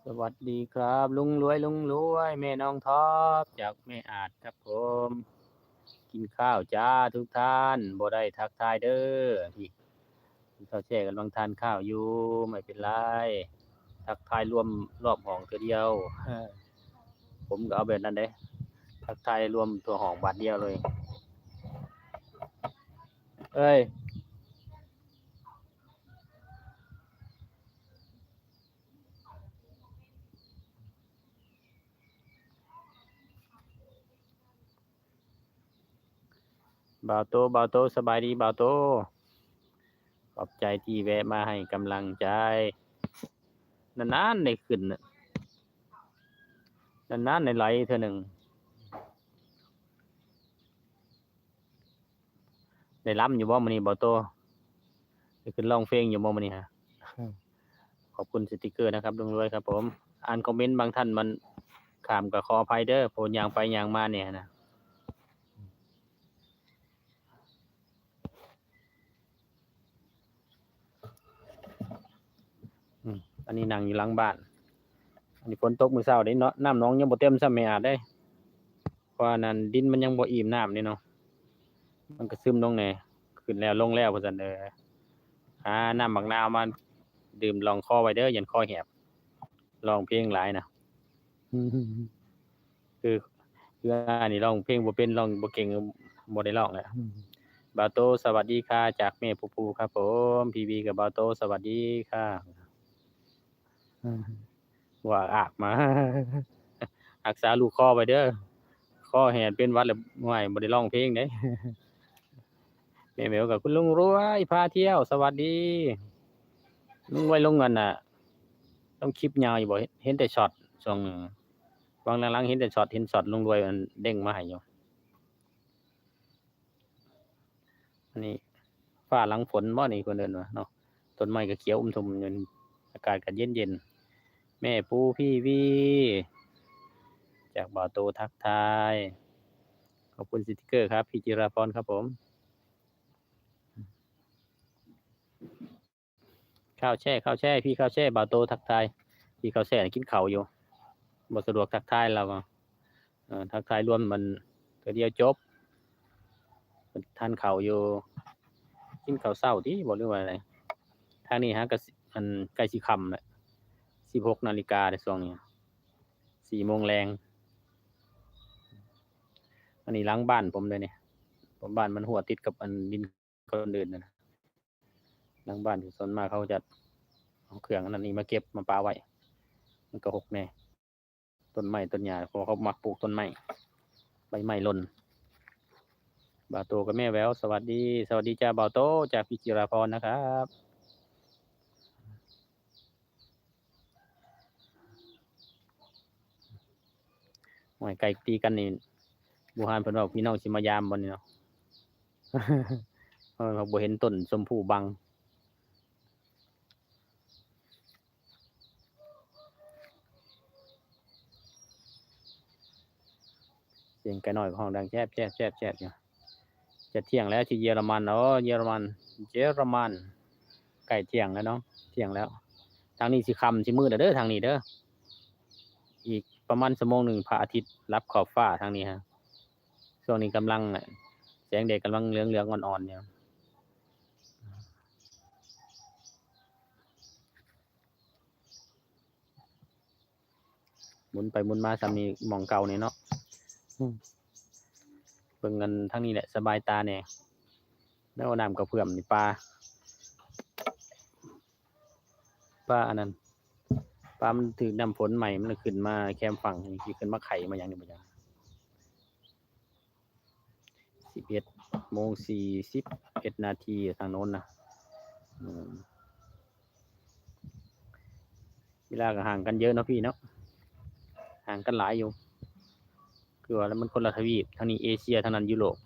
สวัสดีครับลุงรวยลุงรวยแม่น้องท็อปจากแม่อาจครับผมกินข้าวจ้าทุกท่านบ่ได้ทักทายเด้อที่เขาแช่กำลังทานข้าวอยู่ไม่เป็นไรทักทายรวมรอบห้องเทื่อเดียวผมก็เอาแบบนั้นเด้ทักทายรวมตัวห้องบาทเดียวเลยเอ้ยบ่าวโตสบายดีบ่าวโตขอบใจที่แวะมาให้กำลังใจนานๆได้ขึ้นน่ะนานๆได้ไหลเทื่อหนึ่ง ได้ล้ำอยู่บ่มื้อนี้บ่โตได้ขึ้นร้องเพลงอยู่บ่มื้อนี้ฮะขอบคุณสติกเกอร์นะครับลุงรวยครับผมอ่านคอมเมนต์บางท่านมันข้ามก็ขออภัยเด้อโพสต์ย่างไปย่างมาเนี่ยนะอันนี้นั่งอยู่หลังบ้านอันนี้ฝนตกมื้อเช้าเด้เนาะน้ำหนองยังบ่เต็มซ้ำแม่อาจเด้เพราะว่านั้นดินมันยังบ่อิ่มน้ำนี่เนาะมันก็ซึมลงแหน่ขึ้นแล้วลงแล้วว่าซั่นหาน้ำบักนาวมาดื่มรองคอไว้เด้อยันคอแหบร้องเพลงหลายน่ะคือคืออันนี้ร้องเพลงบ่เป็นร้องบ่เก่งบ่ได้ร้องแหละบ่าวโตสวัสดีค่ะจากแม่ภูภูครับผมพีพีกับบ่าวโตสวัสดีค่ะว่าอากมารักษาลูกคอไว้เด้อคอแหบเป็นหวัดแล้วห่วยบ่ได้ร้องเพลงเด้แม่แหมวกับคุณลุงรวยพาเที่ยวสวัสดีลุงรวยลงอันน่ะต้องคลิปยาวอยู่บ่เห็นแต่ช็อตช่วงหนึ่งวางหลังๆเห็นแต่ช็อตเห็นช็อตลุงรวยมันเด้งมาให้อยู่อันนี้ฟ้าหลังฝนบ่นี่เพิ่นเอิ้นว่าเนาะต้นไม้ก็เขียวทุ่มอยู่อากาศก็เย็นๆแม่ปูพี่วีจากบ่าวโตทักทายขอบคุณสติกเกอร์ครับพี่จิราพรครับผมข้าวแช่พี่ข้าวแช่บ่าวโตทักทายพี่ข้าวแช่กินข้าวอยู่บ่สะดวกทักทายเราทักทายรวมมันเทื่อเดียวจบทานข้าวอยู่กินข้าวเช้าติบ่หรือว่าอะไรทางนี้ฮะก็อันใกล้สิค่ำแล้ว16 นาฬิกาแล้วช่วงนี้4โมงแลงอันนี้หลังบ้านผมเลยเนี่ยผมบ้านมันหัวติดกับอันดินคนอื่นน่ะนะหลังบ้านส่วนมากเขาจะเอาเครื่องอันนั้นนี่มาเก็บมาปาไว้มันก็หกแน่ต้นไม้ต้นหญ้าเพราะเขามักปลูกต้นไม้ใบไม้หล่นบ่าวโตกับแม่แววสวัสดีจ้าบ่าวโตจากพี่จิราพรนะครับหวยไก่ตีกันนี่บูฮานเพิ่นว่าพี่น้องสิมายามบ่นี่เนาะเพราะว่าบ่เห็นต้นชมพู่บังเสียงไก่น้อยก็ฮ้องดังแจ๊บๆๆๆอยู่จะเที่ยงแล้วที่เยอรมันเยอรมันใกล้เที่ยงแล้วเนาะเที่ยงแล้วทางนี้สิค่ำสิมืดแล้วเด้อทางนี้เด้ออีกประมาณชั่วโมงหนึ่งพระอาทิตย์ลับขอบฟ้าทางนี้ฮะช่วงนี้กำลังแสงแดดกำลังเหลืองๆอ่อนๆอยู่หมุนไปหมุนมาซ้ำนี้หม้องเก่านี่เนาะเบิ่งกันทางนี้แหละสบายตาแหน่แล้วน้ำกระเพื่อมนี่ปลาอันนั้นปลามันถูกน้ำฝนใหม่มันเลยขึ้นมาแคมฝั่งนี่สิขึ้นมาไข่มาหยังนี่บ่จัก11:41 นาทีทางโน้นนะอืมเวลาก็ห่างกันเยอะเนาะพี่เนาะห่างกันหลายอยู่คือว่าแล้วมันคนละทวีปทางนี้เอเชียทางนั้นยุโรป